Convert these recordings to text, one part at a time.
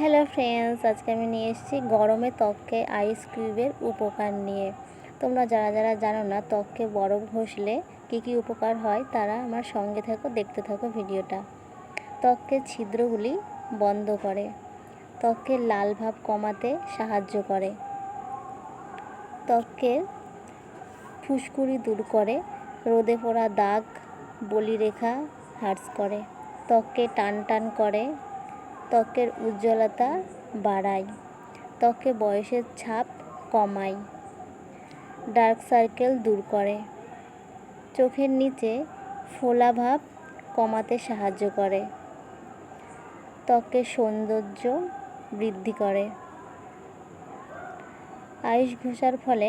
Hello friends, আজকে আমি নিয়ে এসেছি গরমে ত্বকে আইস কিউবের উপকার নিয়ে। তোমরা যারা যারা জানো না ত্বকে বরফ ঘষলে কী কী উপকার হয়, তারা আমার সঙ্গে থাকো, দেখতে থাকো ভিডিওটা। ত্বকের ছিদ্রগুলি বন্ধ করে, ত্বকের লাল ভাব কমাতে সাহায্য করে, ত্বকের ফুসকুড়ি দূর করে, রোদে পোড়া দাগ, বলিরেখা হ্রাস করে, ত্বককে টান টান করে, ত্বকের উজ্জ্বলতা বাড়ায়, ত্বকে বয়সের ছাপ কমায়, ডার্ক সার্কেল দূর করে, চোখের নিচে ফোলা ভাব কমাতে সাহায্য করে, ত্বকের সৌন্দর্য বৃদ্ধি করে। আইস ঘষার ফলে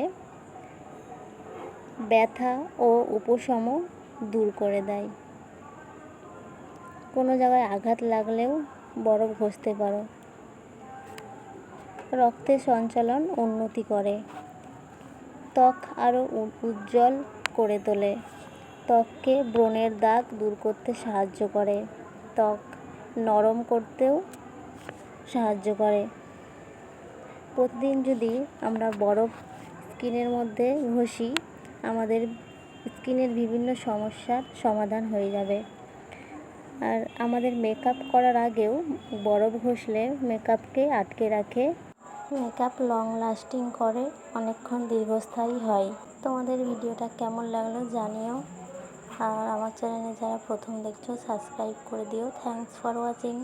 ব্যথা ও উপশম দূর করে দেয়। কোনো জায়গায় আঘাত লাগলেও বরফ ঘষতে পারো। রক্তের সঞ্চালন উন্নতি করে, ত্বক আরও উজ্জ্বল করে তোলে, ত্বককে ব্রণের দাগ দূর করতে সাহায্য করে, ত্বক নরম করতেও সাহায্য করে। প্রতিদিন যদি আমরা বরফ স্কিনের মধ্যে ঘষি, আমাদের স্কিনের বিভিন্ন সমস্যার সমাধান হয়ে যাবে। আর আমাদের মেকআপ করার আগেও বরফ ঘষলে মেকআপকে আটকে রাখে, মেকআপ লং লাস্টিং করে, অনেকক্ষণ দীর্ঘস্থায়ী হয়। তোমাদের ভিডিওটা কেমন লাগলো জানিও, আর আমার চ্যানেলে যারা প্রথম দেখছো সাবস্ক্রাইব করে দিও। Thanks for watching.